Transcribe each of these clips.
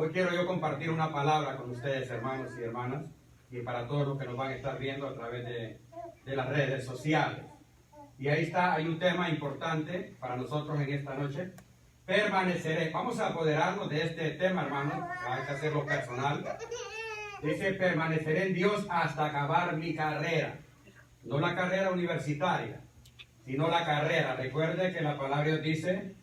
Hoy quiero yo compartir una palabra con ustedes, hermanos y hermanas, y para todos los que nos van a estar viendo a través de las redes sociales. Y ahí está, hay un tema importante para nosotros en esta noche. Permaneceré. Vamos a apoderarnos de este tema, hermanos. Hay que hacerlo personal. Dice, permaneceré en Dios hasta acabar mi carrera. No la carrera universitaria, sino la carrera. Recuerde que la palabra de Dios dice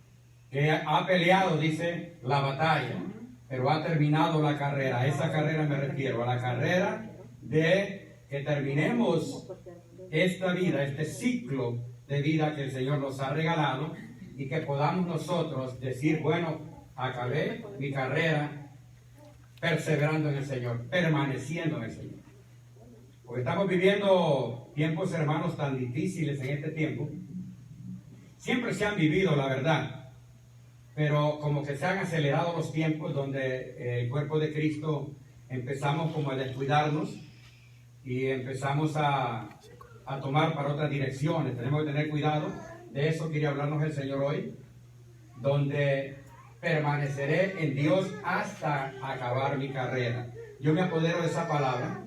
que ha peleado, dice, la batalla, pero ha terminado la carrera. A esa carrera me refiero, a la carrera de que terminemos esta vida, este ciclo de vida que el Señor nos ha regalado, y que podamos nosotros decir, bueno, acabé mi carrera perseverando en el Señor, permaneciendo en el Señor. Porque estamos viviendo tiempos, hermanos, tan difíciles en este tiempo. Siempre se han vivido, la verdad, pero como que se han acelerado los tiempos donde el cuerpo de Cristo empezamos como a descuidarnos y empezamos a tomar para otras direcciones. Tenemos que tener cuidado. De eso quería hablarnos el Señor hoy, donde permaneceré en Dios hasta acabar mi carrera. Yo me apodero de esa palabra,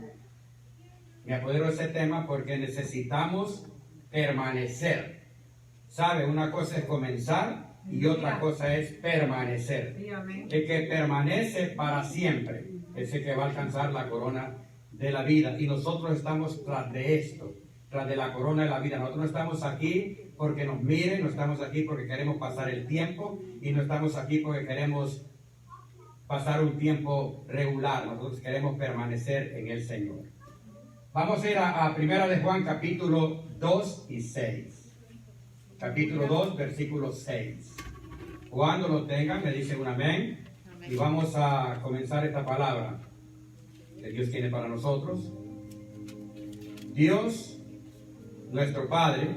me apodero de ese tema porque necesitamos permanecer. ¿Sabe? Una cosa es comenzar y otra cosa es permanecer. El que permanece para siempre es el que va a alcanzar la corona de la vida. Y nosotros estamos tras de esto, tras de la corona de la vida. Nosotros no estamos aquí porque nos miren, no estamos aquí porque queremos pasar el tiempo, y no estamos aquí porque queremos pasar un tiempo regular. Nosotros queremos permanecer en el Señor. Vamos a ir a Primera de Juan, capítulo 2 y 6. Capítulo 2, versículo 6. Cuando lo tengan, me dicen un amén. Y vamos a comenzar esta palabra que Dios tiene para nosotros. Dios, nuestro Padre,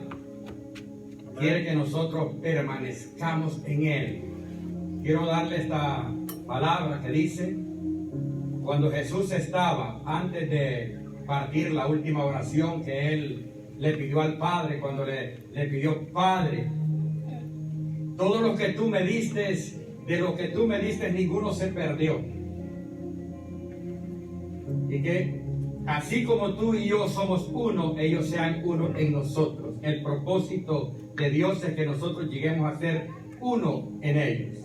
quiere que nosotros permanezcamos en Él. Quiero darle esta palabra que dice, cuando Jesús estaba, antes de partir, la última oración que Él le pidió al Padre, cuando le pidió, Padre, todo lo que tú me diste, de lo que tú me diste, ninguno se perdió. Y que así como tú y yo somos uno, ellos sean uno en nosotros. El propósito de Dios es que nosotros lleguemos a ser uno en ellos.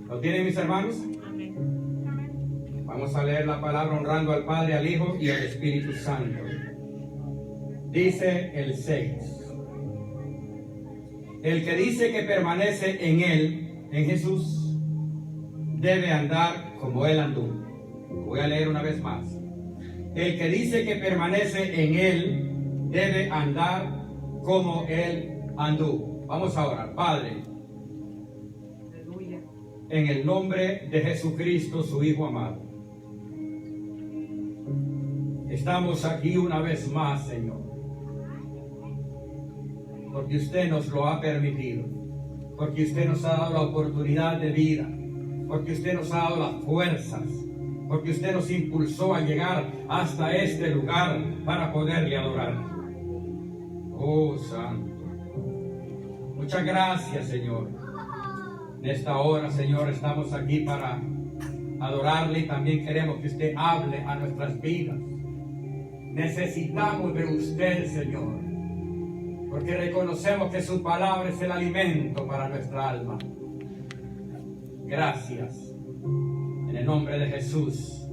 ¿Lo tienen, mis hermanos? Vamos a leer la palabra honrando al Padre, al Hijo y al Espíritu Santo. Dice el 6. El que dice que permanece en Él, en Jesús, debe andar como Él anduvo. Voy a leer una vez más. El que dice que permanece en Él, debe andar como Él anduvo. Vamos a orar. Padre, en el nombre de Jesucristo, su Hijo amado, estamos aquí una vez más, Señor, porque usted nos lo ha permitido, porque usted nos ha dado la oportunidad de vida, porque usted nos ha dado las fuerzas, porque usted nos impulsó a llegar hasta este lugar para poderle adorar. Oh, Santo, muchas gracias, Señor. En esta hora, Señor, estamos aquí para adorarle, y también queremos que usted hable a nuestras vidas. Necesitamos de usted, Señor, porque reconocemos que su palabra es el alimento para nuestra alma. Gracias, en el nombre de Jesús,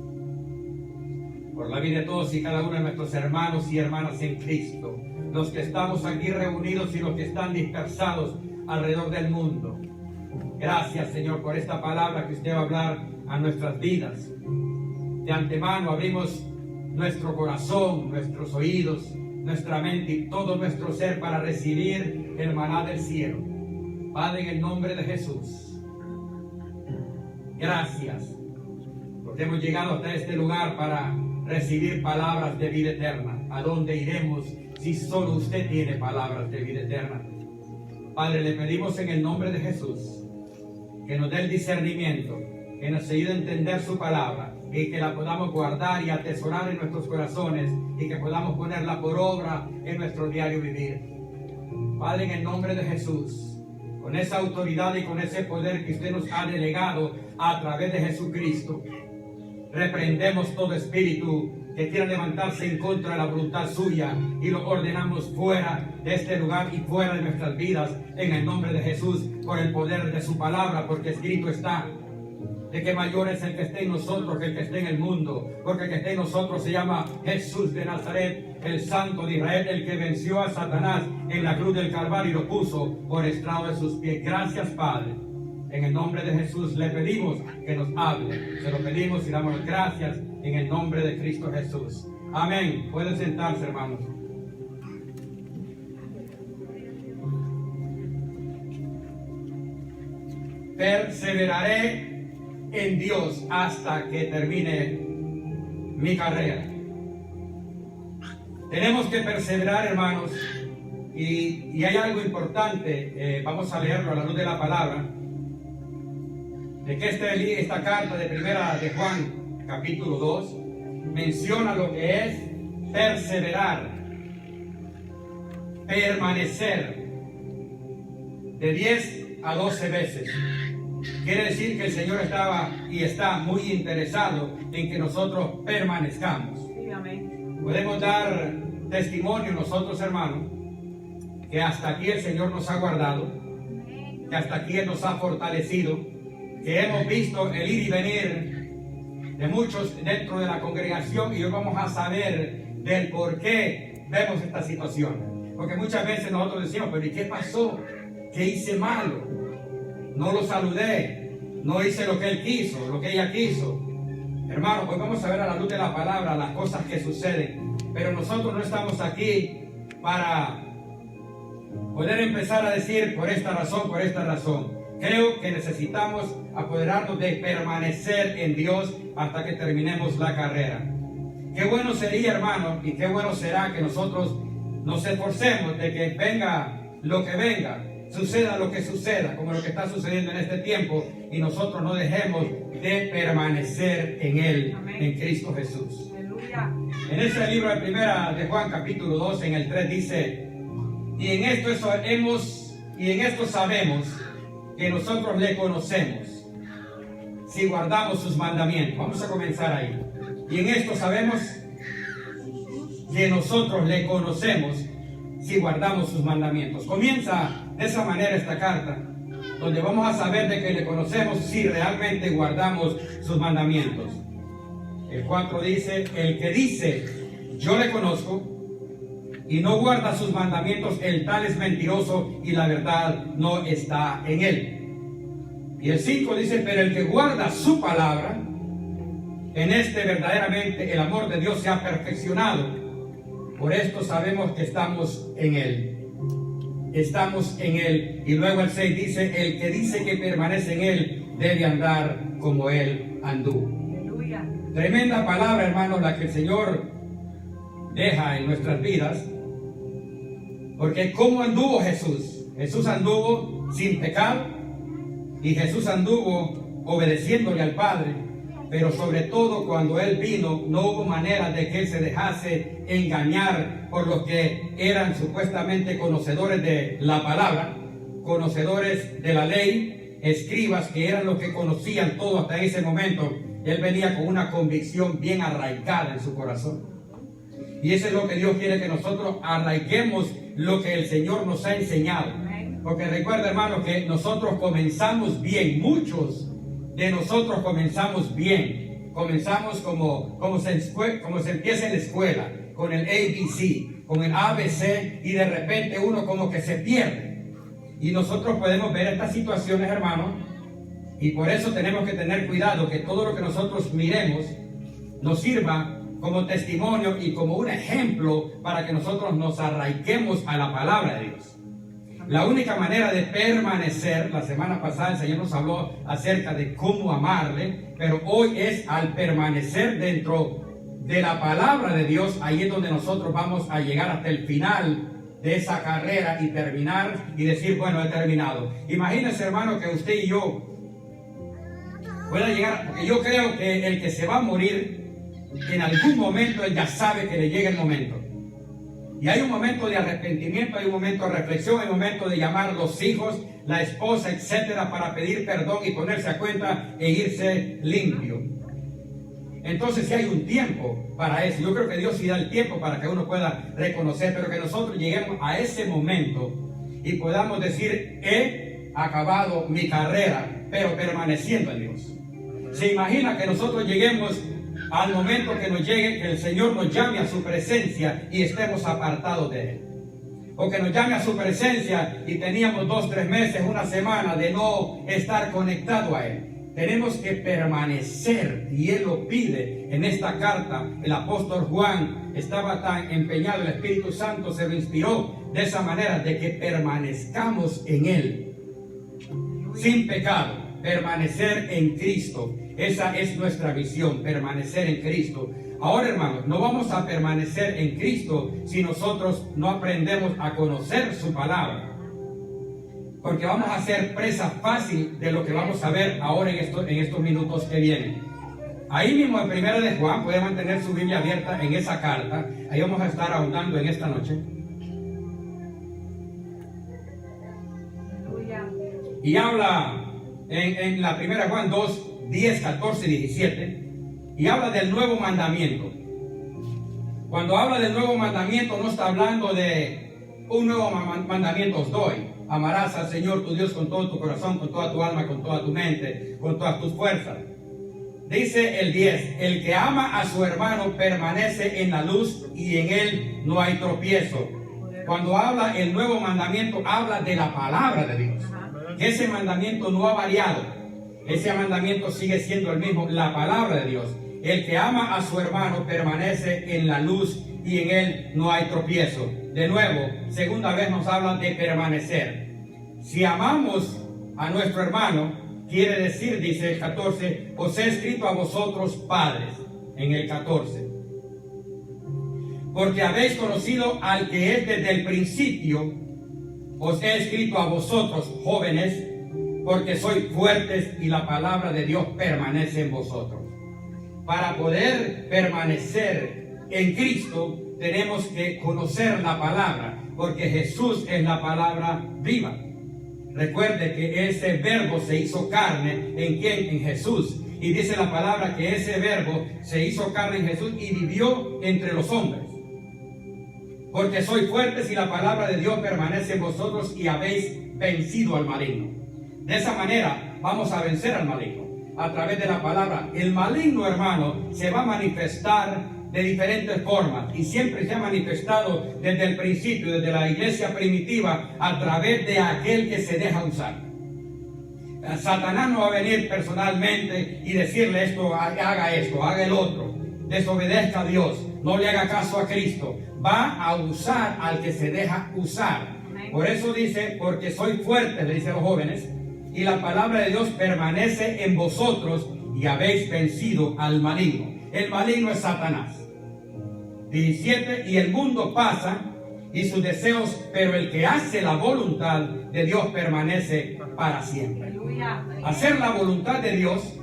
por la vida de todos y cada uno de nuestros hermanos y hermanas en Cristo, los que estamos aquí reunidos y los que están dispersados alrededor del mundo. Gracias, Señor, por esta palabra que usted va a hablar a nuestras vidas. De antemano abrimos nuestro corazón, nuestros oídos, nuestra mente y todo nuestro ser para recibir el maná del cielo. Padre, en el nombre de Jesús, gracias, porque hemos llegado hasta este lugar para recibir palabras de vida eterna. ¿A dónde iremos si solo usted tiene palabras de vida eterna? Padre, le pedimos en el nombre de Jesús que nos dé el discernimiento, que nos ayude a entender su palabra, y que la podamos guardar y atesorar en nuestros corazones, y que podamos ponerla por obra en nuestro diario vivir. Padre, en el nombre de Jesús, con esa autoridad y con ese poder que usted nos ha delegado a través de Jesucristo. Reprendemos todo espíritu que quiera levantarse en contra de la voluntad suya y lo ordenamos fuera de este lugar y fuera de nuestras vidas en el nombre de Jesús, por el poder de su palabra, porque escrito está de que mayor es el que esté en nosotros que el que esté en el mundo, porque el que esté en nosotros se llama Jesús de Nazaret, el Santo de Israel, el que venció a Satanás en la cruz del Calvario y lo puso por estrado de sus pies. Gracias, Padre. En el nombre de Jesús le pedimos que nos hable. Se lo pedimos y damos gracias en el nombre de Cristo Jesús. Amén. Pueden sentarse, hermanos. Perseveraré en Dios hasta que termine mi carrera. Tenemos que perseverar, hermanos, y hay algo importante. Vamos a leerlo a la luz de la palabra, de que esta carta de primera de Juan, capítulo 2, menciona lo que es perseverar, permanecer, de 10 a 12 veces. Quiere decir que el Señor estaba y está muy interesado en que nosotros permanezcamos. Sí, amén. Podemos dar testimonio nosotros, hermanos, que hasta aquí el Señor nos ha guardado, que hasta aquí Él nos ha fortalecido, que hemos visto el ir y venir de muchos dentro de la congregación, y hoy vamos a saber del por qué vemos esta situación. Porque muchas veces nosotros decimos, pero ¿y qué pasó? ¿Qué hice malo? No lo saludé, no hice lo que él quiso, lo que ella quiso. Hermano, pues vamos a ver a la luz de la palabra las cosas que suceden. Pero nosotros no estamos aquí para poder empezar a decir por esta razón, por esta razón. Creo que necesitamos apoderarnos de permanecer en Dios hasta que terminemos la carrera. Qué bueno sería, hermano, y qué bueno será que nosotros nos esforcemos de que venga lo que venga, suceda lo que suceda, como lo que está sucediendo en este tiempo, y nosotros no dejemos de permanecer en Él. Amén. En Cristo Jesús. Aleluya. En ese libro de primera de Juan, capítulo 2, en el 3 dice: y en esto sabemos que nosotros le conocemos, si guardamos sus mandamientos. Vamos a comenzar ahí. Y en esto sabemos que nosotros le conocemos, si guardamos sus mandamientos. Comienza de esa manera esta carta, donde vamos a saber de que le conocemos si realmente guardamos sus mandamientos. El 4 dice: el que dice yo le conozco y no guarda sus mandamientos, el tal es mentiroso y la verdad no está en él. Y el 5 dice: pero el que guarda su palabra, en este verdaderamente el amor de Dios se ha perfeccionado. Por esto sabemos que estamos en Él. Estamos en Él. Y luego el 6 dice: el que dice que permanece en Él debe andar como Él anduvo. Aleluya. Tremenda palabra, hermanos, la que el Señor deja en nuestras vidas. Porque ¿cómo anduvo Jesús? Jesús anduvo sin pecado, y Jesús anduvo obedeciéndole al Padre. Pero sobre todo cuando Él vino, no hubo manera de que Él se dejase engañar por los que eran supuestamente conocedores de la palabra, conocedores de la ley, escribas, que eran los que conocían todo hasta ese momento. Él venía con una convicción bien arraigada en su corazón. Y eso es lo que Dios quiere, que nosotros arraiguemos lo que el Señor nos ha enseñado. Porque recuerda, hermanos, que nosotros comenzamos bien, muchos de nosotros comenzamos bien. Comenzamos como se empieza en la escuela, con el ABC, con el ABC, y de repente uno como que se pierde. Y nosotros podemos ver estas situaciones, hermanos, y por eso tenemos que tener cuidado que todo lo que nosotros miremos nos sirva como testimonio y como un ejemplo para que nosotros nos arraiguemos a la palabra de Dios. La única manera de permanecer, la semana pasada el Señor nos habló acerca de cómo amarle, pero hoy es al permanecer dentro de la palabra de Dios. Ahí es donde nosotros vamos a llegar hasta el final de esa carrera y terminar y decir, bueno, he terminado. Imagínense, hermano, que usted y yo pueda llegar, porque yo creo que el que se va a morir, en algún momento él ya sabe que le llega el momento. Y hay un momento de arrepentimiento, hay un momento de reflexión, hay un momento de llamar a los hijos, la esposa, etcétera, para pedir perdón y ponerse a cuenta e irse limpio. Entonces sí hay un tiempo para eso. Yo creo que Dios sí da el tiempo para que uno pueda reconocer, pero que nosotros lleguemos a ese momento y podamos decir, he acabado mi carrera, pero permaneciendo en Dios. ¿Se imagina que nosotros lleguemos al momento que nos llegue, que el Señor nos llame a su presencia y estemos apartados de Él? O que nos llame a su presencia y teníamos 2, 3 meses, una semana de no estar conectado a Él. Tenemos que permanecer, y Él lo pide en esta carta. El apóstol Juan estaba tan empeñado, el Espíritu Santo se lo inspiró de esa manera, de que permanezcamos en Él, sin pecado, permanecer en Cristo. Esa es nuestra visión, permanecer en Cristo. Ahora, hermanos, no vamos a permanecer en Cristo si nosotros no aprendemos a conocer su palabra. Porque vamos a ser presa fácil de lo que vamos a ver ahora en estos minutos que vienen. Ahí mismo en 1 de Juan, puede mantener su Biblia abierta en esa carta. Ahí vamos a estar ahondando en esta noche. Y habla en la 1 de Juan 2, 10, 14 y 17. Y habla del nuevo mandamiento. Cuando habla del nuevo mandamiento, no está hablando de un nuevo mandamiento os doy. Amarás al Señor tu Dios con todo tu corazón, con toda tu alma, con toda tu mente, con todas tus fuerzas. Dice el 10, el que ama a su hermano permanece en la luz y en él no hay tropiezo. Cuando habla el nuevo mandamiento, habla de la palabra de Dios. Ese mandamiento no ha variado. Ese mandamiento sigue siendo el mismo, la palabra de Dios. El que ama a su hermano permanece en la luz y en él no hay tropiezo. De nuevo, segunda vez nos habla de permanecer. Si amamos a nuestro hermano, quiere decir, dice el 14, os he escrito a vosotros padres, en el 14. Porque habéis conocido al que es desde el principio, os he escrito a vosotros jóvenes, porque sois fuertes y la palabra de Dios permanece en vosotros. Para poder permanecer en Cristo, tenemos que conocer la palabra, porque Jesús es la palabra viva. Recuerde que ese verbo se hizo carne, ¿en quién? En Jesús. Y dice la palabra que ese verbo se hizo carne en Jesús y vivió entre los hombres. Porque sois fuertes y la palabra de Dios permanece en vosotros y habéis vencido al maligno. De esa manera vamos a vencer al maligno, a través de la palabra. El maligno, hermano, se va a manifestar de diferentes formas y siempre se ha manifestado desde el principio, desde la iglesia primitiva, a través de aquel que se deja usar. Satanás no va a venir personalmente y decirle esto, haga esto, haga el otro, desobedezca a Dios, no le haga caso a Cristo. Va a usar al que se deja usar. Por eso dice, porque sois fuertes, le dice a los jóvenes, y la palabra de Dios permanece en vosotros y habéis vencido al maligno. El maligno es Satanás. 17, y el mundo pasa y sus deseos, pero el que hace la voluntad de Dios permanece para siempre. Hacer la voluntad de Dios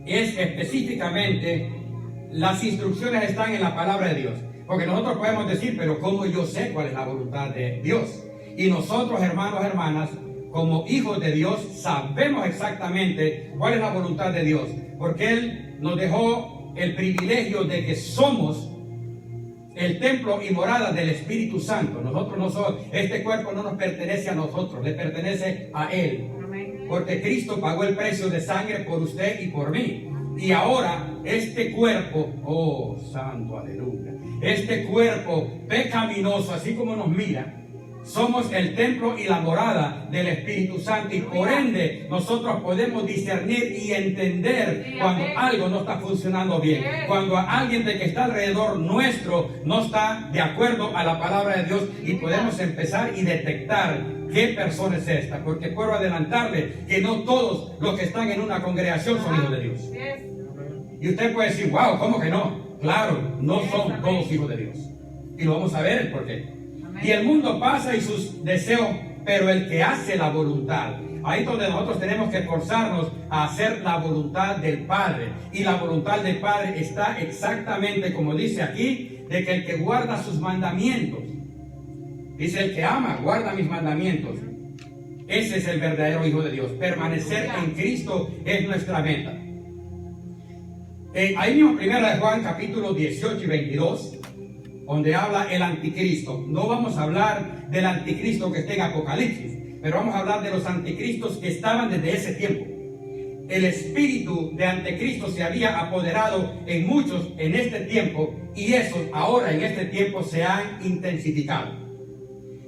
es específicamente, las instrucciones están en la palabra de Dios. Porque nosotros podemos decir, pero ¿cómo yo sé cuál es la voluntad de Dios? Y nosotros, hermanos, hermanas, como hijos de Dios, sabemos exactamente cuál es la voluntad de Dios. Porque Él nos dejó el privilegio de que somos el templo y morada del Espíritu Santo. Nosotros no somos, este cuerpo no nos pertenece a nosotros, le pertenece a Él. Porque Cristo pagó el precio de sangre por usted y por mí. Y ahora este cuerpo, oh santo, aleluya, este cuerpo pecaminoso, así como nos mira, somos el templo y la morada del Espíritu Santo, y por ende nosotros podemos discernir y entender cuando algo no está funcionando bien, cuando alguien de que está alrededor nuestro no está de acuerdo a la palabra de Dios, y podemos empezar y detectar qué persona es esta, porque puedo adelantarle que no todos los que están en una congregación son hijos de Dios. Y usted puede decir, wow, ¿cómo que no? Claro, no son todos hijos de Dios, y lo vamos a ver el porqué. Y el mundo pasa y sus deseos, pero el que hace la voluntad, ahí es donde nosotros tenemos que esforzarnos a hacer la voluntad del Padre. Y la voluntad del Padre está exactamente como dice aquí, de que el que guarda sus mandamientos, dice el que ama, guarda mis mandamientos, ese es el verdadero Hijo de Dios. Permanecer en Cristo es nuestra meta. Ahí mismo, 1 Juan capítulo 18 y 22, donde habla el anticristo. No vamos a hablar del anticristo que está en Apocalipsis, pero vamos a hablar de los anticristos que estaban desde ese tiempo. El espíritu de anticristo se había apoderado en muchos en este tiempo, y esos ahora en este tiempo se han intensificado.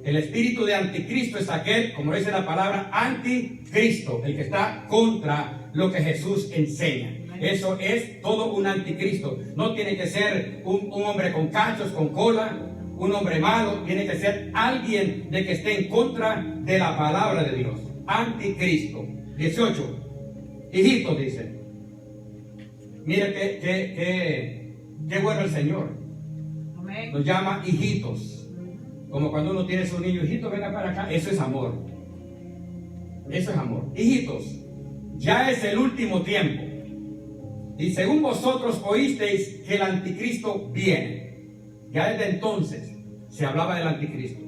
El espíritu de anticristo es aquel, como dice la palabra, anticristo, el que está contra lo que Jesús enseña. Eso es todo un anticristo. No tiene que ser un hombre con cachos, con cola, un hombre malo. Tiene que ser alguien de que esté en contra de la palabra de Dios. Anticristo. 18. Hijitos, dice. Mire qué bueno el Señor. Nos llama hijitos. Como cuando uno tiene su niño, hijito, venga para acá. Eso es amor. Eso es amor. Hijitos, ya es el último tiempo. Y según vosotros oísteis que el anticristo viene. Ya desde entonces se hablaba del anticristo.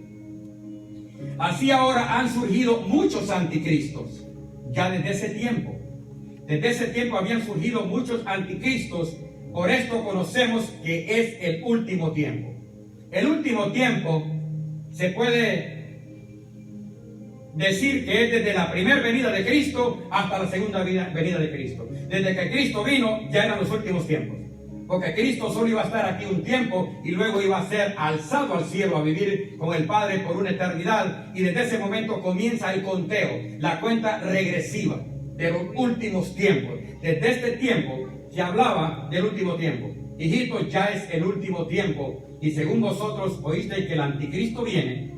Así ahora han surgido muchos anticristos. Ya desde ese tiempo. Desde ese tiempo habían surgido muchos anticristos. Por esto conocemos que es el último tiempo. El último tiempo se puede decir que es desde la primera venida de Cristo hasta la segunda venida de Cristo. Desde que Cristo vino, ya eran los últimos tiempos. Porque Cristo solo iba a estar aquí un tiempo y luego iba a ser alzado al cielo a vivir con el Padre por una eternidad. Y desde ese momento comienza el conteo, la cuenta regresiva de los últimos tiempos. Desde este tiempo se hablaba del último tiempo. Hijitos, ya es el último tiempo. Y según vosotros oísteis que el anticristo viene.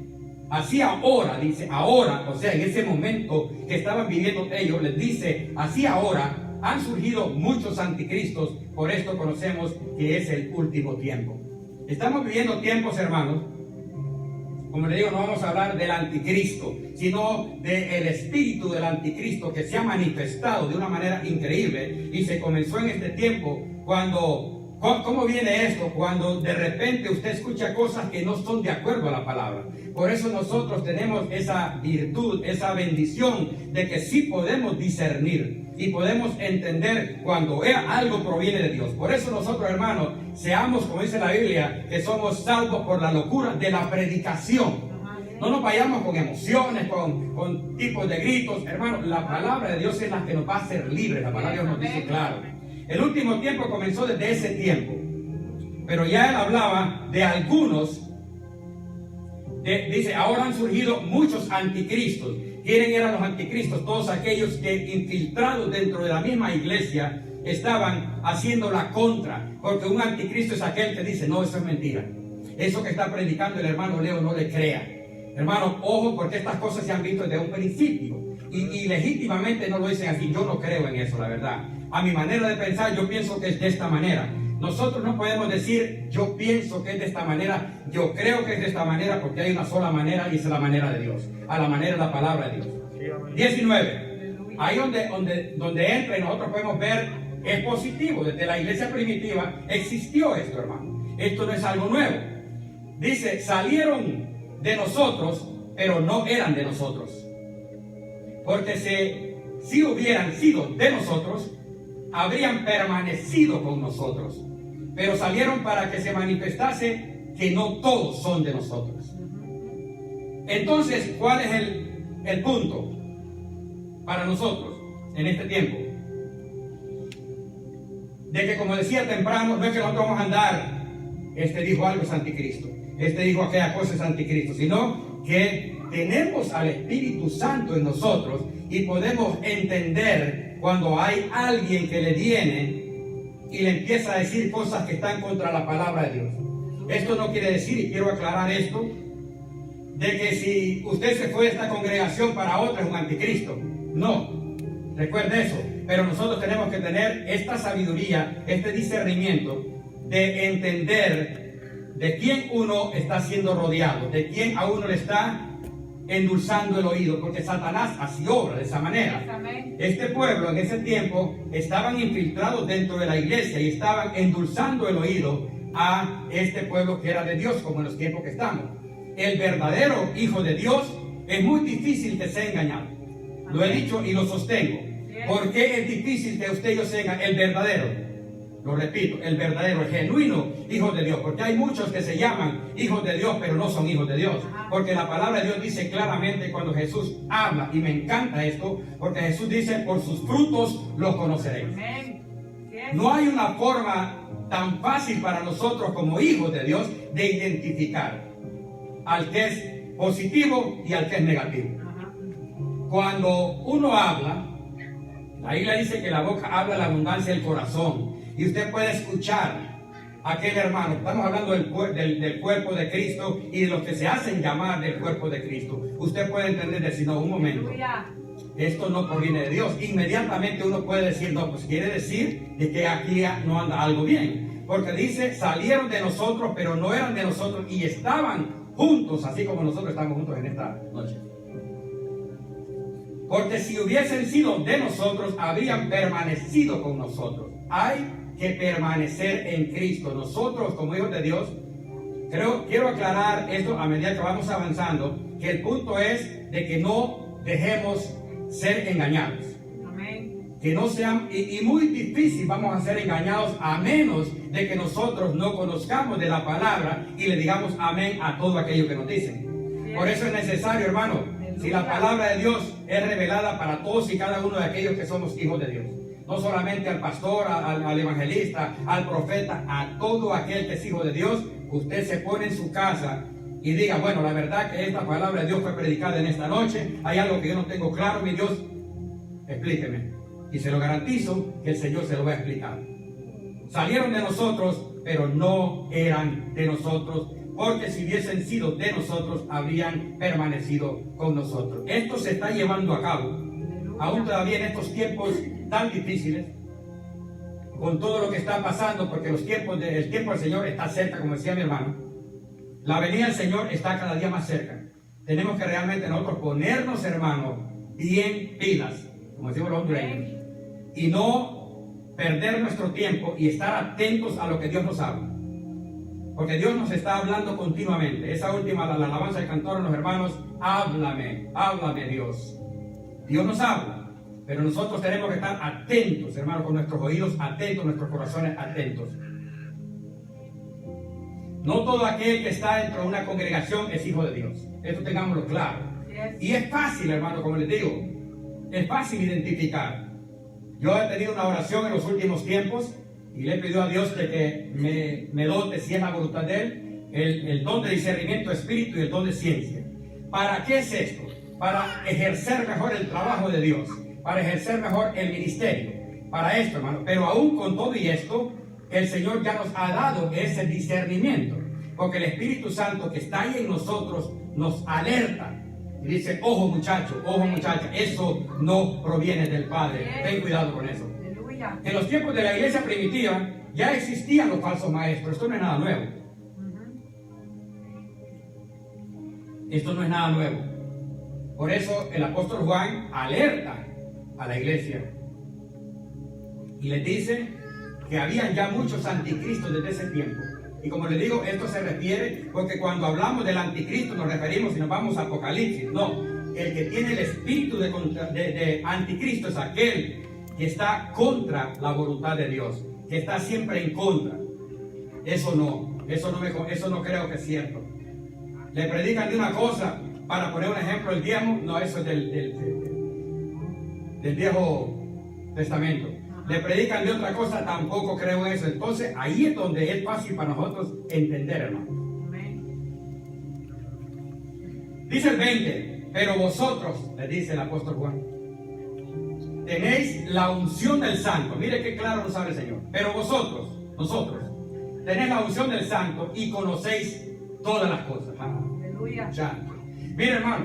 Así ahora, dice, ahora, o sea, en ese momento que estaban viviendo ellos, les dice, así ahora han surgido muchos anticristos, por esto conocemos que es el último tiempo. Estamos viviendo tiempos, hermanos, como les digo, no vamos a hablar del anticristo, sino del espíritu del anticristo que se ha manifestado de una manera increíble y se comenzó en este tiempo cuando... ¿Cómo viene esto? Cuando de repente usted escucha cosas que no son de acuerdo a la palabra. Por eso nosotros tenemos esa virtud, esa bendición de que sí podemos discernir y podemos entender cuando algo proviene de Dios. Por eso nosotros, hermanos, seamos, como dice la Biblia, que somos salvos por la locura de la predicación. No nos vayamos con emociones, con tipos de gritos. Hermanos, la palabra de Dios es la que nos va a hacer libres. La palabra de Dios nos dice claro. El último tiempo comenzó desde ese tiempo. Pero ya él hablaba de algunos. Dice, ahora han surgido muchos anticristos. ¿Quiénes eran los anticristos? Todos aquellos que infiltrados dentro de la misma iglesia estaban haciendo la contra. Porque un anticristo es aquel que dice, no, eso es mentira. Eso que está predicando el hermano Leo, no le crea. Hermano, ojo, porque estas cosas se han visto desde un principio. Y legítimamente no lo dicen así. Yo no creo en eso, la verdad. A mi manera de pensar, yo pienso que es de esta manera. Nosotros no podemos decir, yo pienso que es de esta manera, yo creo que es de esta manera, porque hay una sola manera y es la manera de Dios, a la manera de la palabra de Dios. 19. Ahí donde entra y nosotros podemos ver, es positivo. Desde la iglesia primitiva existió esto, hermano. Esto no es algo nuevo. Dice, salieron de nosotros, pero no eran de nosotros. Porque si hubieran sido de nosotros, habrían permanecido con nosotros, pero salieron para que se manifestase que no todos son de nosotros. Entonces, ¿cuál es el punto para nosotros en este tiempo? De que, como decía temprano, no es que nosotros vamos a andar, este dijo algo es anticristo, este dijo aquella cosa es anticristo, sino que tenemos al Espíritu Santo en nosotros y podemos entender cuando hay alguien que le viene y le empieza a decir cosas que están contra la palabra de Dios. Esto no quiere decir, y quiero aclarar esto, de que si usted se fue de esta congregación para otra es un anticristo. No, recuerde eso. Pero nosotros tenemos que tener esta sabiduría, este discernimiento de entender de quién uno está siendo rodeado, de quién a uno le está endulzando el oído, porque Satanás así obra de esa manera. Este pueblo en ese tiempo estaban infiltrados dentro de la iglesia y estaban endulzando el oído a este pueblo que era de Dios, como en los tiempos que estamos. El verdadero hijo de Dios es muy difícil que sea engañado. Lo he dicho y lo sostengo. ¿Por qué es difícil que usted y yo sea el verdadero? Lo repito, el verdadero, el genuino hijo de Dios. Porque hay muchos que se llaman hijos de Dios, pero no son hijos de Dios. Porque la palabra de Dios dice claramente cuando Jesús habla, y me encanta esto, porque Jesús dice, por sus frutos los conoceréis. No hay una forma tan fácil para nosotros como hijos de Dios de identificar al que es positivo y al que es negativo. Cuando uno habla, la Biblia dice que la boca habla la abundancia del corazón. Y usted puede escuchar a aquel hermano. Estamos hablando del cuerpo de Cristo y de los que se hacen llamar del cuerpo de Cristo. Usted puede entender, decir, no, un momento, esto no proviene de Dios. Inmediatamente uno puede decir, no, pues quiere decir de que aquí no anda algo bien. Porque dice, salieron de nosotros, pero no eran de nosotros y estaban juntos, así como nosotros estamos juntos en esta noche. Porque si hubiesen sido de nosotros, habrían permanecido con nosotros. Hay que permanecer en Cristo. Nosotros, como hijos de Dios, quiero aclarar esto a medida que vamos avanzando, que el punto es de que no dejemos ser engañados. Amén. Que no sean, y muy difícil vamos a ser engañados a menos de que nosotros no conozcamos de la palabra y le digamos amén a todo aquello que nos dicen. Bien. Por eso es necesario, hermano, si la palabra de Dios es revelada para todos y cada uno de aquellos que somos hijos de Dios. No solamente al pastor, al evangelista, al profeta, a todo aquel que es hijo de Dios, usted se pone en su casa y diga, bueno, la verdad que esta palabra de Dios fue predicada en esta noche, hay algo que yo no tengo claro, mi Dios, explíqueme. Y se lo garantizo que el Señor se lo va a explicar. Salieron de nosotros, pero no eran de nosotros, porque si hubiesen sido de nosotros, habrían permanecido con nosotros. Esto se está llevando a cabo, aún todavía en estos tiempos tan difíciles, con todo lo que está pasando, porque el tiempo del Señor está cerca, como decía mi hermano. La venida del Señor está cada día más cerca. Tenemos que realmente nosotros ponernos, hermano, bien pilas, como decimos los hondureños, y no perder nuestro tiempo y estar atentos a lo que Dios nos habla. Porque Dios nos está hablando continuamente. Esa última, la alabanza del cantor, los hermanos, háblame, háblame Dios. Dios nos habla. Pero nosotros tenemos que estar atentos, hermanos, con nuestros oídos atentos, nuestros corazones atentos. No todo aquel que está dentro de una congregación es hijo de Dios. Esto tengámoslo claro. Y es fácil, hermano, como les digo, es fácil identificar. Yo he tenido una oración en los últimos tiempos y le he pedido a Dios de que me dote, si es la voluntad de Él, el don de discernimiento de espíritu y el don de ciencia. ¿Para qué es esto? Para ejercer mejor el trabajo de Dios, para ejercer mejor el ministerio, para esto, hermano. Pero aún con todo y esto, el Señor ya nos ha dado ese discernimiento, porque el Espíritu Santo que está ahí en nosotros nos alerta y dice, ojo muchacho, ojo muchacha, eso no proviene del Padre, ten cuidado con eso. En los tiempos de la iglesia primitiva ya existían los falsos maestros, esto no es nada nuevo. Esto no es nada nuevo. Por eso el apóstol Juan alerta a la iglesia y les dice que habían ya muchos anticristos desde ese tiempo. Y como les digo, esto se refiere porque cuando hablamos del anticristo nos referimos y nos vamos a Apocalipsis. No, el que tiene el espíritu de anticristo es aquel que está contra la voluntad de Dios, que está siempre en contra. Eso no creo que es cierto. Le predican de una cosa, para poner un ejemplo, el diezmo, no, eso es del Viejo Testamento. Le predican de otra cosa, tampoco creo eso. Entonces ahí es donde es fácil para nosotros entender, hermano. Dice el 20, pero vosotros, le dice el apóstol Juan, tenéis la unción del Santo. Mire qué claro nos habla el Señor. Pero nosotros, tenéis la unción del Santo y conocéis todas las cosas. Aleluya. Mire, hermano,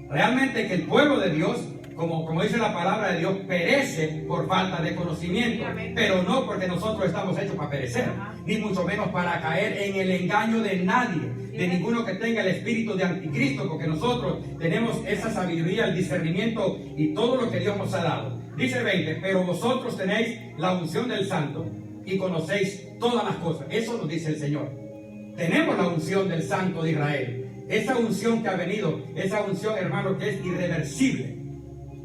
realmente que el pueblo de Dios, como dice la palabra de Dios, perece por falta de conocimiento, pero no porque nosotros estamos hechos para perecer, ni mucho menos para caer en el engaño de nadie, de ninguno que tenga el espíritu de anticristo, porque nosotros tenemos esa sabiduría, el discernimiento y todo lo que Dios nos ha dado. Dice 20, pero vosotros tenéis la unción del Santo y conocéis todas las cosas. Eso nos dice el Señor. Tenemos la unción del Santo de Israel. Esa unción que ha venido, esa unción, hermano, que es irreversible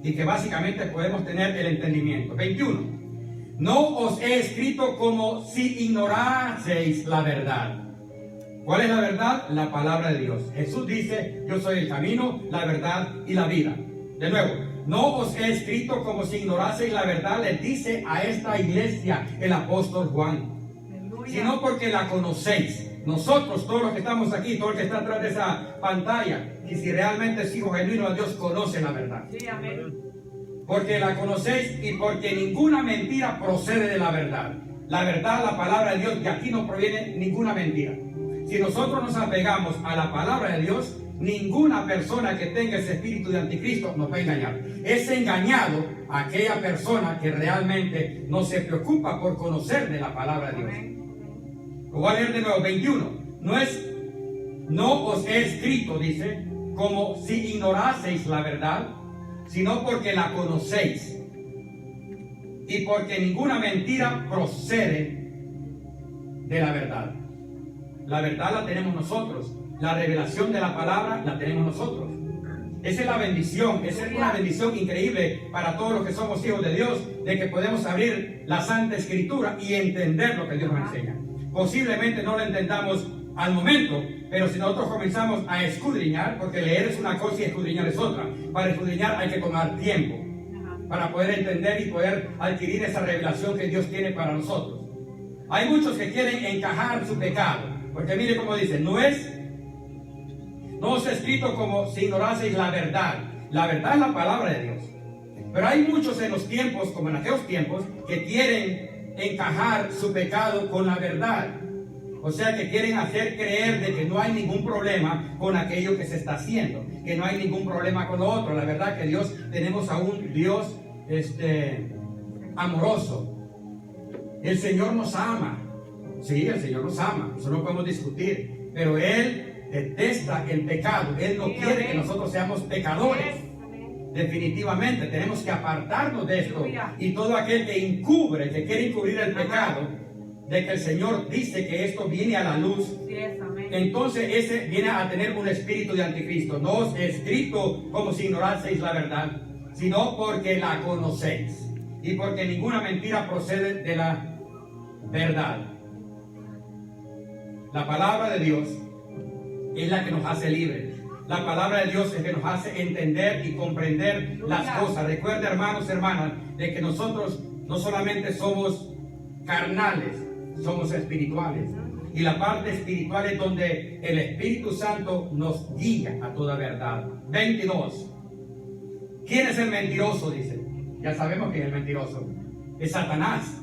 y que básicamente podemos tener el entendimiento. 21. No os he escrito como si ignoraseis la verdad. ¿Cuál es la verdad? La palabra de Dios. Jesús dice, yo soy el camino, la verdad y la vida. De nuevo, no os he escrito como si ignoraseis la verdad, les dice a esta iglesia el apóstol Juan, sino porque la conocéis. Nosotros, todos los que estamos aquí, todo el que está atrás de esa pantalla, y si realmente es hijo genuino de Dios, conoce la verdad. Sí, amén. Porque la conocéis y porque ninguna mentira procede de la verdad. La verdad, la palabra de Dios, de aquí no proviene ninguna mentira. Si nosotros nos apegamos a la palabra de Dios, ninguna persona que tenga ese espíritu de anticristo nos va a engañar. Es engañado aquella persona que realmente no se preocupa por conocer de la palabra de Dios. Lo voy a leer de nuevo, 21. No os he escrito, dice, como si ignoraseis la verdad, sino porque la conocéis y porque ninguna mentira procede de la verdad. La verdad la tenemos nosotros, la revelación de la palabra la tenemos nosotros. Esa es la bendición, esa es una bendición increíble para todos los que somos hijos de Dios, de que podemos abrir la Santa Escritura y entender lo que Dios nos enseña. Posiblemente no lo entendamos al momento, pero si nosotros comenzamos a escudriñar, porque leer es una cosa y escudriñar es otra. Para escudriñar hay que tomar tiempo para poder entender y poder adquirir esa revelación que Dios tiene para nosotros. Hay muchos que quieren encajar su pecado, porque mire cómo dice, no os he escrito como si ignoraseis la verdad. La verdad es la palabra de Dios. Pero hay muchos en los tiempos, como en aquellos tiempos, que quieren encajar su pecado con la verdad. O sea, que quieren hacer creer de que no hay ningún problema con aquello que se está haciendo, que no hay ningún problema con lo otro. La verdad que Dios, tenemos a un Dios amoroso. El Señor nos ama. Sí, el Señor nos ama. Eso no podemos discutir. Pero Él detesta el pecado. Él no quiere que nosotros seamos pecadores. Definitivamente tenemos que apartarnos de esto. Y todo aquel que encubre, que quiere encubrir el pecado, de que el Señor dice que esto viene a la luz, entonces ese viene a tener un espíritu de anticristo. No os he escrito como si ignoraseis la verdad, sino porque la conocéis y porque ninguna mentira procede de la verdad. La palabra de Dios es la que nos hace libres. La palabra de Dios es que nos hace entender y comprender las cosas. Recuerda, hermanos y hermanas, de que nosotros no solamente somos carnales, somos espirituales. Y la parte espiritual es donde el Espíritu Santo nos guía a toda verdad. 22. ¿Quién es el mentiroso? Dice. Ya sabemos quién es el mentiroso. Es Satanás.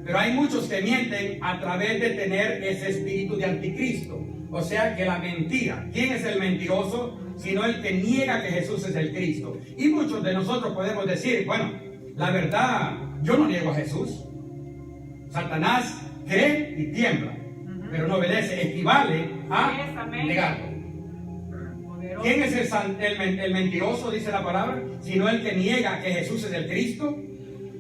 Pero hay muchos que mienten a través de tener ese espíritu de anticristo. O sea que la mentira. ¿Quién es el mentiroso? Sino el que niega que Jesús es el Cristo. Y muchos de nosotros podemos decir, bueno, la verdad, yo no niego a Jesús. Satanás cree y tiembla, pero no obedece, equivale a negarlo. ¿Quién es el mentiroso, dice la palabra? Sino el que niega que Jesús es el Cristo.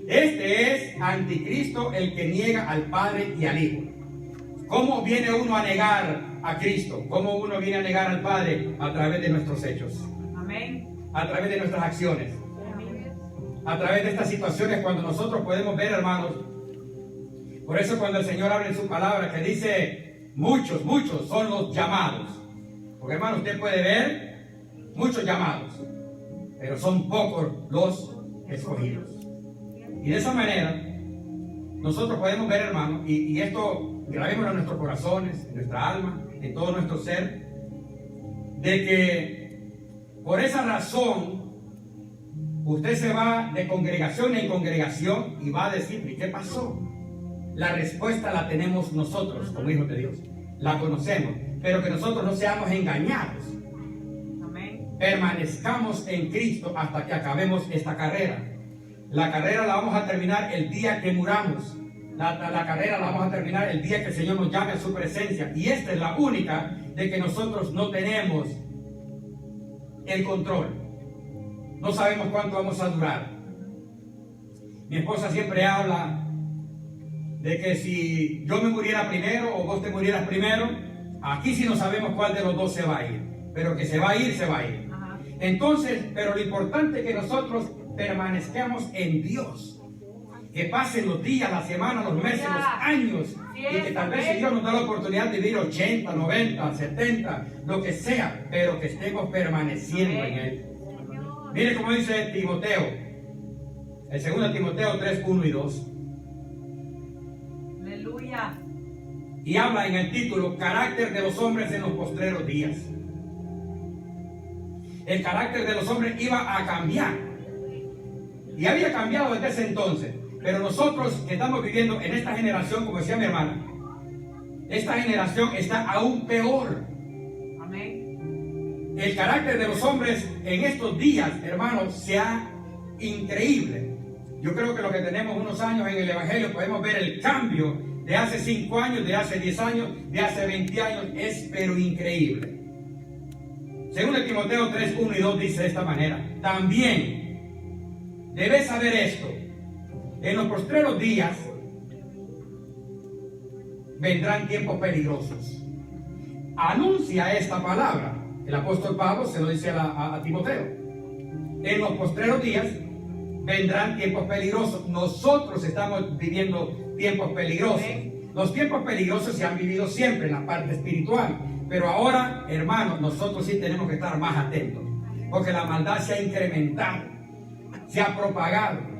Este es anticristo, el que niega al Padre y al Hijo. ¿Cómo viene uno a negar a Cristo? ¿Cómo uno viene a negar al Padre? A través de nuestros hechos. Amén. A través de nuestras acciones. Amén. A través de estas situaciones cuando nosotros podemos ver, hermanos. Por eso cuando el Señor habla en su palabra que dice muchos son los llamados. Porque, hermano, usted puede ver muchos llamados, pero son pocos los escogidos. Y de esa manera nosotros podemos ver, hermano, y esto grabémoslo en nuestros corazones, en nuestra alma, en todo nuestro ser, de que por esa razón usted se va de congregación en congregación y va a decir, ¿y qué pasó? La respuesta la tenemos nosotros como hijos de Dios. La conocemos, pero que nosotros no seamos engañados. Amén. Permanezcamos en Cristo hasta que acabemos esta carrera. La carrera la vamos a terminar el día que muramos. La carrera la vamos a terminar el día que el Señor nos llame a su presencia. Y esta es la única de que nosotros no tenemos el control. No sabemos cuánto vamos a durar. Mi esposa siempre habla de que si yo me muriera primero o vos te murieras primero, aquí sí no sabemos cuál de los dos se va a ir, pero que se va a ir, se va a ir. Ajá. Entonces, pero lo importante es que nosotros permanezcamos en Dios, que pasen los días, las semanas, los meses, los años, y que tal vez si Dios nos da la oportunidad de vivir 80, 90, 70, lo que sea, pero que estemos permaneciendo en Él. Mire cómo dice Timoteo, el 2 Timoteo 3, 1 y 2. Aleluya. Y habla en el título, carácter de los hombres en los postreros días. El carácter de los hombres iba a cambiar. Y había cambiado desde ese entonces. Pero nosotros que estamos viviendo en esta generación, como decía mi hermana, esta generación está aún peor. Amén. El carácter de los hombres en estos días, hermanos, sea increíble. Yo creo que lo que tenemos unos años en el Evangelio podemos ver el cambio de hace 5 años, de hace 10 años, de hace 20 años. Es pero increíble. Según el Timoteo 3, 1 y 2 dice de esta manera: también debes saber esto. En los postreros días vendrán tiempos peligrosos. Anuncia esta palabra. El apóstol Pablo se lo dice a Timoteo. En los postreros días vendrán tiempos peligrosos. Nosotros estamos viviendo tiempos peligrosos. Los tiempos peligrosos se han vivido siempre en la parte espiritual. Pero ahora, hermanos, nosotros sí tenemos que estar más atentos. Porque la maldad se ha incrementado, se ha propagado.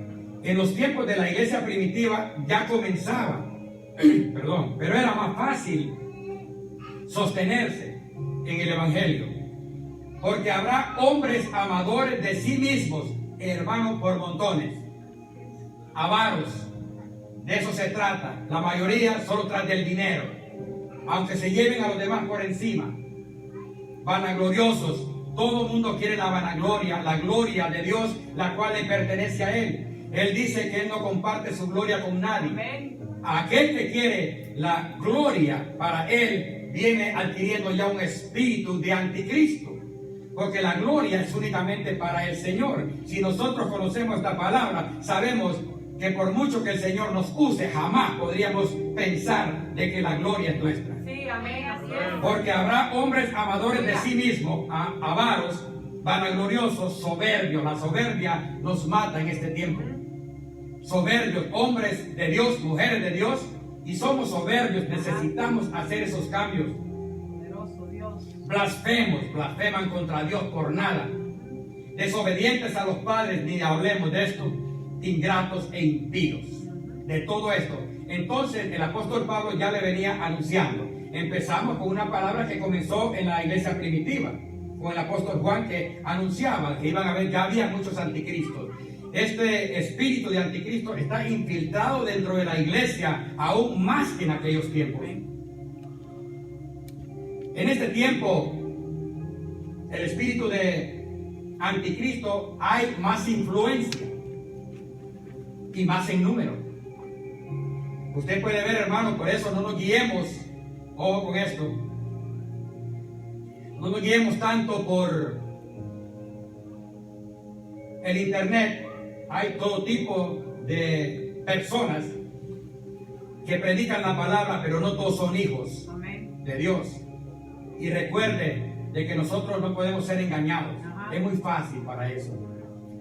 En los tiempos de la iglesia primitiva ya comenzaba, pero era más fácil sostenerse en el Evangelio. Porque habrá hombres amadores de sí mismos, hermanos, por montones, avaros. De eso se trata. La mayoría solo trata del dinero, aunque se lleven a los demás por encima. Vanagloriosos. Todo el mundo quiere la vanagloria, la gloria de Dios, la cual le pertenece a Él. Él dice que Él no comparte su gloria con nadie. Amén. Aquel que quiere la gloria para Él viene adquiriendo ya un espíritu de anticristo. Porque la gloria es únicamente para el Señor. Si nosotros conocemos esta palabra, sabemos que por mucho que el Señor nos use, jamás podríamos pensar de que la gloria es nuestra. Sí, amén, así es. Porque habrá hombres amadores de sí mismos, avaros, vanagloriosos, soberbios. La soberbia nos mata en este tiempo. Soberbios, hombres de Dios, mujeres de Dios, y somos soberbios, necesitamos hacer esos cambios. Blasfeman contra Dios por nada. Desobedientes a los padres, ni hablemos de esto. Ingratos e impíos. De todo esto. Entonces el apóstol Pablo ya le venía anunciando. Empezamos con una palabra que comenzó en la iglesia primitiva, con el apóstol Juan, que anunciaba que iban a haber, ya había muchos anticristos. Este espíritu de anticristo está infiltrado dentro de la iglesia aún más que en aquellos tiempos. En este tiempo, el espíritu de anticristo hay más influencia y más en número. Usted puede ver, hermano, por eso no nos guiemos, ojo con esto, no nos guiemos tanto por el internet. Hay todo tipo de personas que predican la palabra, pero no todos son hijos de Dios. Y recuerde de que nosotros no podemos ser engañados. Es muy fácil para eso.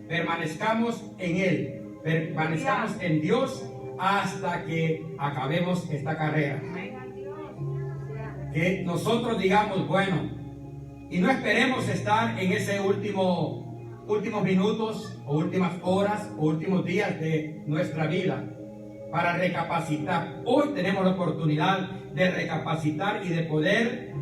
Permanezcamos en Él, permanezcamos en Dios hasta que acabemos esta carrera. Que nosotros digamos, bueno, y no esperemos estar en ese últimos minutos o últimas horas o últimos días de nuestra vida para recapacitar. Hoy tenemos la oportunidad de recapacitar y de poder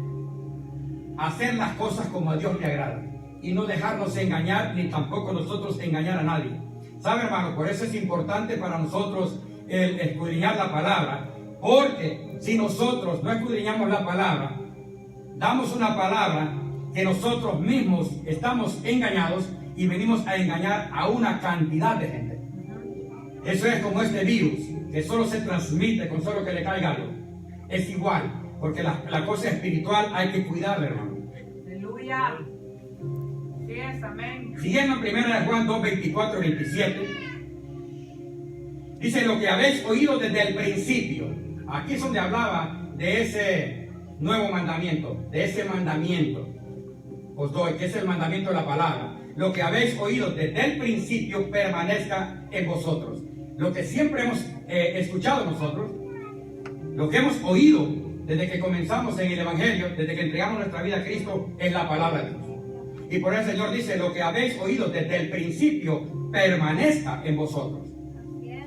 hacer las cosas como a Dios le agrada y no dejarnos engañar, ni tampoco nosotros engañar a nadie. ¿Sabe, hermano? Por eso es importante para nosotros el escudriñar la palabra, porque si nosotros no escudriñamos la palabra, damos una palabra que nosotros mismos estamos engañados y venimos a engañar a una cantidad de gente. Eso es como este virus, que solo se transmite con solo que le caiga algo. Es igual, porque la cosa espiritual hay que cuidarla, hermano. Aleluya. Sí es, amén. Siguiendo en 1 Juan 2, 24, 27. Dice lo que habéis oído desde el principio. Aquí es donde hablaba de ese nuevo mandamiento, de ese mandamiento. Os doy, que es el mandamiento de la palabra. Lo que habéis oído desde el principio permanezca en vosotros. Lo que siempre hemos escuchado nosotros, lo que hemos oído desde que comenzamos en el Evangelio, desde que entregamos nuestra vida a Cristo, es la palabra de Dios. Y por eso el Señor dice, lo que habéis oído desde el principio permanezca en vosotros.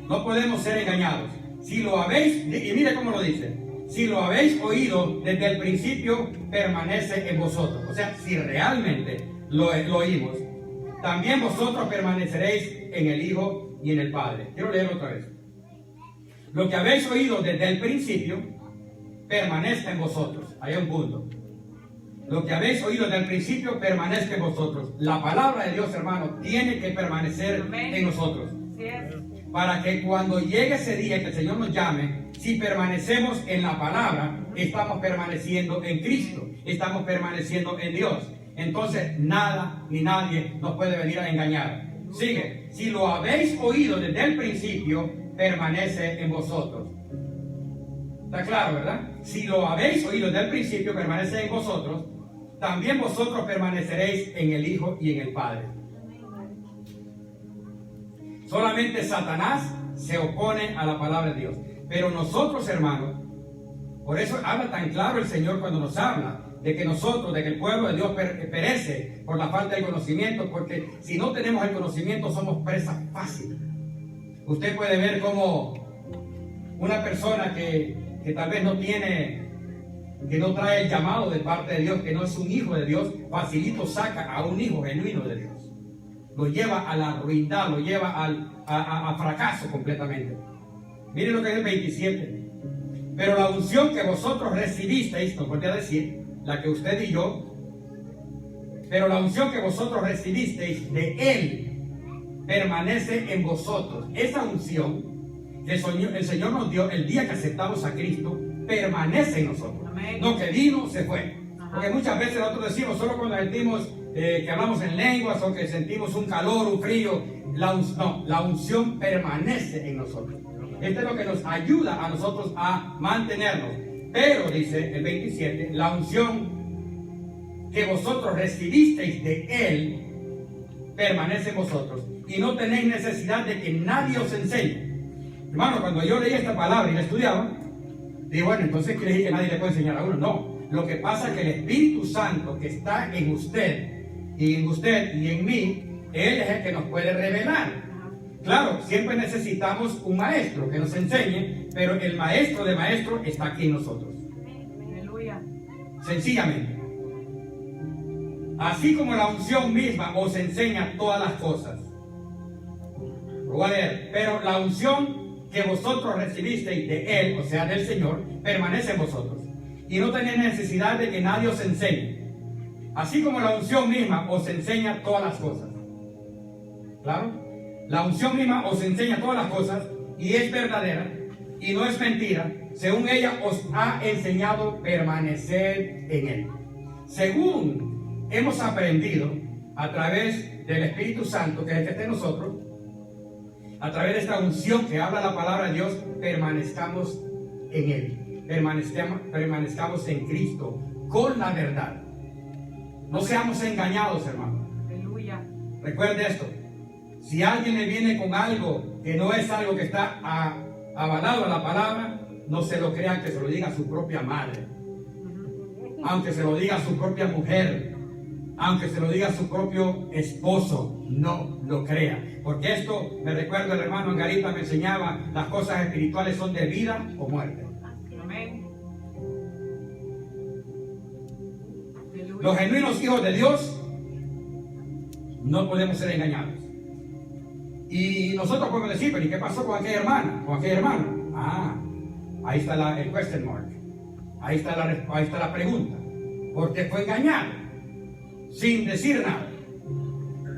No podemos ser engañados. Si lo habéis, y mire cómo lo dice, si lo habéis oído desde el principio, permanece en vosotros. O sea, si realmente lo oímos, también vosotros permaneceréis en el Hijo y en el Padre. Quiero leerlo otra vez. Lo que habéis oído desde el principio, permanezca en vosotros. Hay un punto. Lo que habéis oído desde el principio, permanezca en vosotros. La palabra de Dios, hermano, tiene que permanecer en nosotros. Para que cuando llegue ese día que el Señor nos llame, si permanecemos en la palabra, estamos permaneciendo en Cristo, estamos permaneciendo en Dios. Entonces nada ni nadie nos puede venir a engañar. Sigue, si lo habéis oído desde el principio, permanece en vosotros. ¿Está claro, verdad? Si lo habéis oído desde el principio, permanece en vosotros, también vosotros permaneceréis en el Hijo y en el Padre. Solamente Satanás se opone a la palabra de Dios. Pero nosotros, hermanos, por eso habla tan claro el Señor cuando nos habla de que nosotros, de que el pueblo de Dios perece por la falta de conocimiento, porque si no tenemos el conocimiento somos presa fácil. Usted puede ver como una persona que tal vez no tiene, que no trae el llamado de parte de Dios, que no es un hijo de Dios, facilito saca a un hijo genuino de Dios. Lo lleva a la ruindad, lo lleva a fracaso completamente. Miren lo que es el 27. Pero la unción que vosotros recibisteis, nos volví a decir, la que usted y yo, pero la unción que vosotros recibisteis de Él permanece en vosotros. Esa unción que el Señor nos dio el día que aceptamos a Cristo, permanece en nosotros. Amén. No que vino, se fue. Porque muchas veces nosotros decimos, solo cuando sentimos que hablamos en lenguas o que sentimos un calor, un frío, la unción permanece en nosotros. Esto es lo que nos ayuda a nosotros a mantenernos. Pero, dice el 27, la unción que vosotros recibisteis de Él permanece en vosotros. Y no tenéis necesidad de que nadie os enseñe. Hermano, cuando yo leí esta palabra y la estudiaba, digo, bueno, entonces quiere decir que nadie le puede enseñar a uno. No, lo que pasa es que el Espíritu Santo que está en usted y en mí, Él es el que nos puede revelar. Claro, siempre necesitamos un maestro que nos enseñe, pero el maestro de maestros está aquí en nosotros. Aleluya. Sencillamente. Así como la unción misma os enseña todas las cosas. Lo voy a leer. Pero la unción que vosotros recibisteis de Él, o sea, del Señor, permanece en vosotros. Y no tenéis necesidad de que nadie os enseñe. Así como la unción misma os enseña todas las cosas. ¿Claro? La unción misma os enseña todas las cosas y es verdadera y no es mentira. Según ella os ha enseñado permanecer en Él. Según hemos aprendido a través del Espíritu Santo, que es el que está en nosotros, a través de esta unción que habla la palabra de Dios, permanezcamos en Él. Permanezcamos en Cristo con la verdad. No seamos engañados, hermano. Aleluya. Recuerde esto. Si alguien le viene con algo que no es algo que está avalado a la palabra, no se lo crean, que se lo diga a su propia madre, aunque se lo diga a su propia mujer, aunque se lo diga a su propio esposo, no lo crea. Porque esto, me recuerdo, el hermano Angarita me enseñaba, las cosas espirituales son de vida o muerte. Amén. Los genuinos hijos de Dios no podemos ser engañados. Y nosotros podemos decir, pero ¿y qué pasó con aquella hermana? ¿Con aquel hermano? Ahí está el question mark. Ahí está la pregunta. Porque fue engañado, sin decir nada.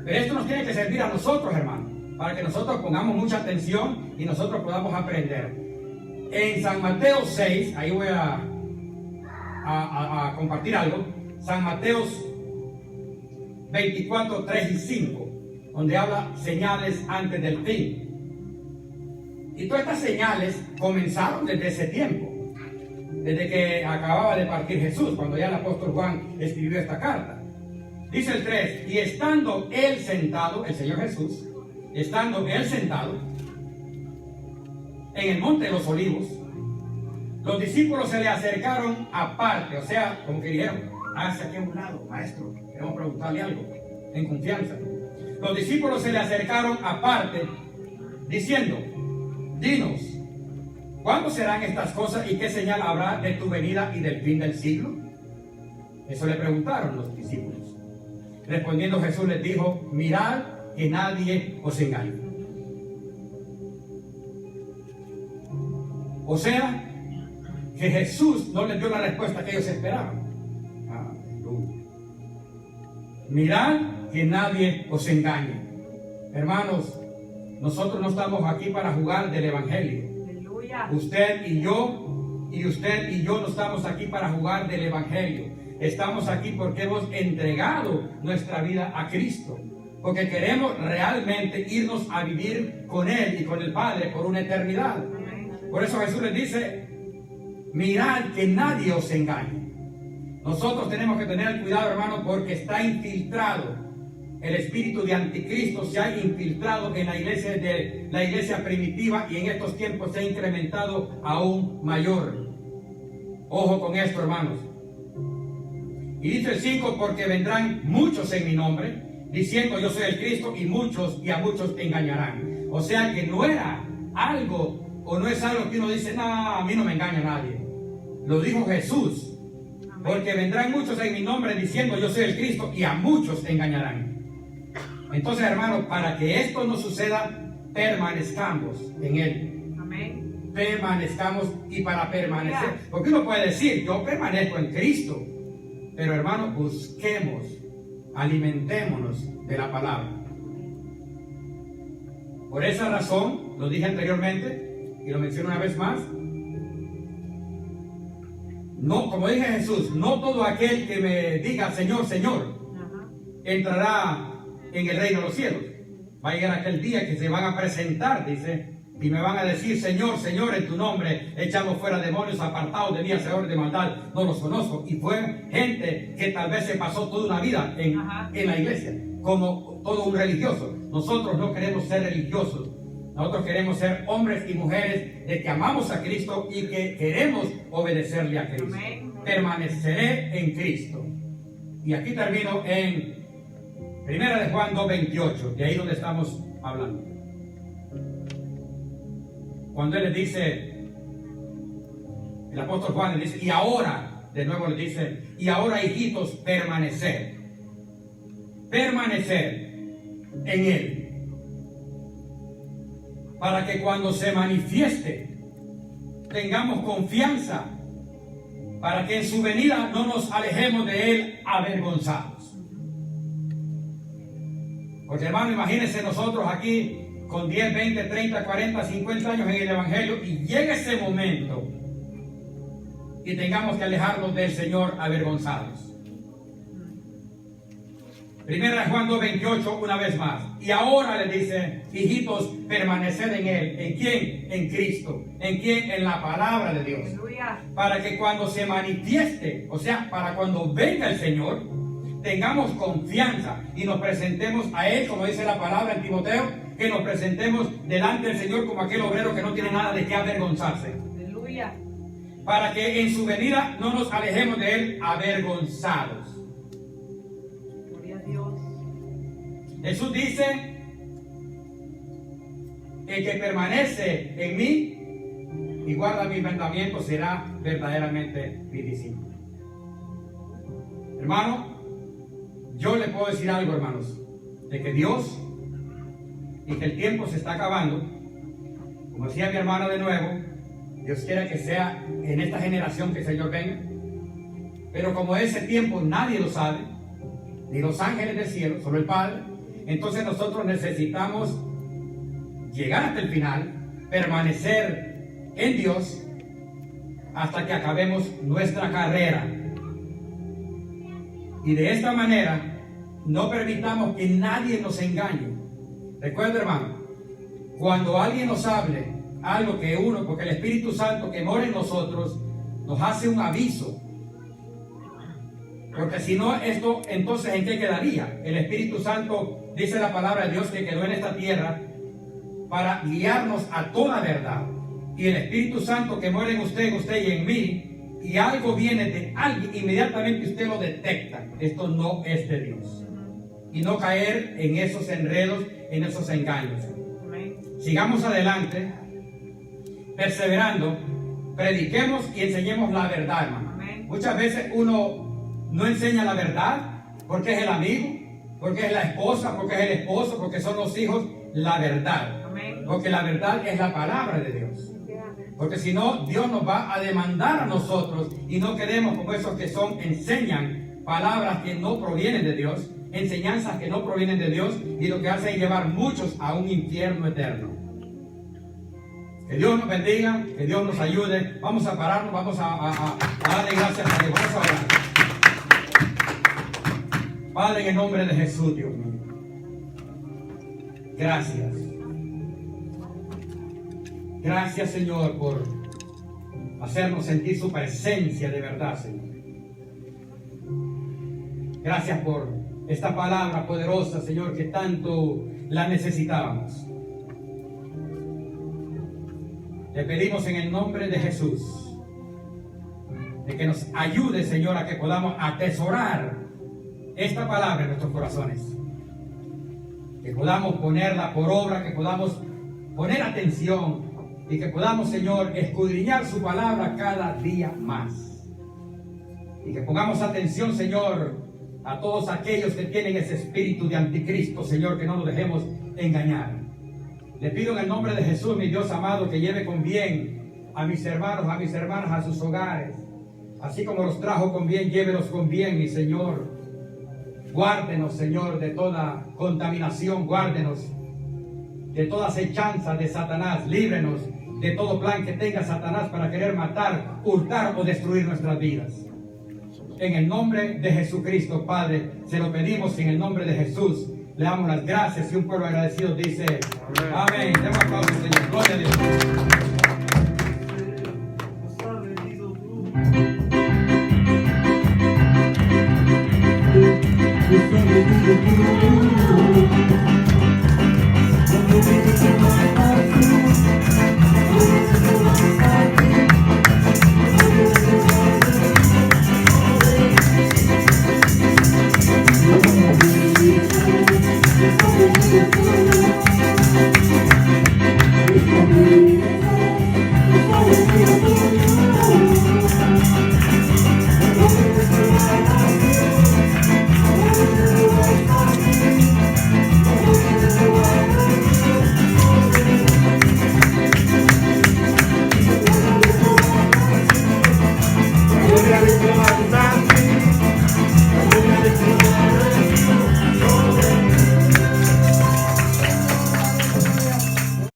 Pero esto nos tiene que servir a nosotros, hermanos, para que nosotros pongamos mucha atención y nosotros podamos aprender. En San Mateo 6, ahí voy a compartir algo. San Mateo 24, 3 y 5. Donde habla señales antes del fin. Y todas estas señales comenzaron desde ese tiempo, desde que acababa de partir Jesús, cuando ya el apóstol Juan escribió esta carta. Dice el 3, y estando él sentado, el Señor Jesús, estando él sentado en el monte de los olivos, los discípulos se le acercaron aparte, o sea, como que dijeron, hacia aquí a un lado, maestro, queremos preguntarle algo, en confianza. Los discípulos se le acercaron aparte, diciendo, dinos, ¿cuándo serán estas cosas y qué señal habrá de tu venida y del fin del siglo? Eso le preguntaron los discípulos. Respondiendo Jesús les dijo, mirad que nadie os engañe. O sea, que Jesús no les dio la respuesta que ellos esperaban. Aleluya. Mirad que nadie os engañe. Hermanos, nosotros no estamos aquí para jugar del Evangelio. Aleluya. Usted y yo no estamos aquí para jugar del Evangelio. Estamos aquí porque hemos entregado nuestra vida a Cristo. Porque queremos realmente irnos a vivir con Él y con el Padre por una eternidad. Por eso Jesús les dice, mirad que nadie os engañe. Nosotros tenemos que tener cuidado, hermano, porque está infiltrado. El espíritu de anticristo se ha infiltrado en la iglesia primitiva y en estos tiempos se ha incrementado aún mayor. Ojo con esto, hermanos. Y dice el 5, porque vendrán muchos en mi nombre, diciendo yo soy el Cristo, y a muchos engañarán. O sea que no era algo, o no es algo que uno dice, no, a mí no me engaña nadie. Lo dijo Jesús. Porque vendrán muchos en mi nombre diciendo yo soy el Cristo, y a muchos engañarán. Entonces, hermanos, para que esto no suceda, permanezcamos en Él. Amén. Permanezcamos, y para permanecer, porque uno puede decir, yo permanezco en Cristo, pero hermanos, busquemos, alimentémonos de la palabra. Por esa razón, lo dije anteriormente, y lo menciono una vez más, no, como dije Jesús, no todo aquel que me diga Señor, Señor, entrará en el reino de los cielos. Va a llegar aquel día que se van a presentar, dice, y me van a decir, Señor, Señor, en tu nombre echamos fuera demonios, apartados de mí, hacedores de maldad, no los conozco. Y fue gente que tal vez se pasó toda una vida en la iglesia, como todo un religioso. Nosotros no queremos ser religiosos. Nosotros queremos ser hombres y mujeres de que amamos a Cristo y que queremos obedecerle a Cristo. Amén. Permaneceré en Cristo. Y aquí termino en 1 de Juan 2:28, de ahí donde estamos hablando. Cuando él le dice, el apóstol Juan le dice, y ahora, de nuevo le dice, y ahora hijitos, permanecer en Él, para que cuando se manifieste tengamos confianza, para que en su venida no nos alejemos de Él avergonzados. Porque hermano, imagínense nosotros aquí con 10, 20, 30, 40, 50 años en el Evangelio y llega ese momento y tengamos que alejarnos del Señor avergonzados. Primera de Juan 2:28, una vez más. Y ahora le dice, hijitos, permaneced en Él. ¿En quién? En Cristo. ¿En quién? En la palabra de Dios. Aleluya. Para que cuando se manifieste, o sea, para cuando venga el Señor, tengamos confianza y nos presentemos a Él, como dice la palabra en Timoteo, que nos presentemos delante del Señor como aquel obrero que no tiene nada de qué avergonzarse. Aleluya. Para que en su venida no nos alejemos de Él avergonzados. Gloria a Dios. Jesús dice, el que permanece en mí y guarda mis mandamientos será verdaderamente mi discípulo. Hermano, yo le puedo decir algo, hermanos, de que Dios, y que el tiempo se está acabando, como decía mi hermano de nuevo, Dios quiere que sea en esta generación que el Señor venga, pero como ese tiempo nadie lo sabe, ni los ángeles del cielo, solo el Padre, entonces nosotros necesitamos llegar hasta el final, permanecer en Dios hasta que acabemos nuestra carrera. Y de esta manera no permitamos que nadie nos engañe. Recuerda, hermano, cuando alguien nos hable algo que porque el Espíritu Santo que mora en nosotros nos hace un aviso. Porque si no, esto, entonces, ¿en qué quedaría? El Espíritu Santo, dice la palabra de Dios, que quedó en esta tierra para guiarnos a toda verdad. Y el Espíritu Santo que mora en usted y en mí, y algo viene de alguien, inmediatamente usted lo detecta. Esto no es de Dios. Y no caer en esos enredos, en esos engaños. Amén. Sigamos adelante, perseverando, prediquemos y enseñemos la verdad, hermano. Amén. Muchas veces uno no enseña la verdad porque es el amigo, porque es la esposa, porque es el esposo, porque son los hijos. La verdad. Amén. Porque la verdad es la palabra de Dios. Porque si no, Dios nos va a demandar a nosotros y no queremos como esos que enseñan palabras que no provienen de Dios, enseñanzas que no provienen de Dios, y lo que hace es llevar muchos a un infierno eterno. Que Dios nos bendiga, que Dios nos ayude. Vamos a pararnos, vamos a darle gracias a Dios. Vamos a orar. Padre, en el nombre de Jesús, Dios mío. Gracias. Gracias, Señor, por hacernos sentir su presencia de verdad, Señor. Gracias por esta palabra poderosa, Señor, que tanto la necesitábamos. Te pedimos en el nombre de Jesús de que nos ayude, Señor, a que podamos atesorar esta palabra en nuestros corazones. Que podamos ponerla por obra, que podamos poner atención y que podamos, Señor, escudriñar su palabra cada día más. Y que pongamos atención, Señor, a todos aquellos que tienen ese espíritu de anticristo, Señor, que no nos dejemos engañar. Le pido en el nombre de Jesús, mi Dios amado, que lleve con bien a mis hermanos, a mis hermanas, a sus hogares. Así como los trajo con bien, llévelos con bien, mi Señor. Guárdenos, Señor, de toda contaminación, guárdenos de toda acechanza de Satanás, líbrenos de todo plan que tenga Satanás para querer matar, hurtar o destruir nuestras vidas. En el nombre de Jesucristo, Padre, se lo pedimos en el nombre de Jesús. Le damos las gracias y un pueblo agradecido dice amén. Demos aplausos, Señor. Gloria a Dios.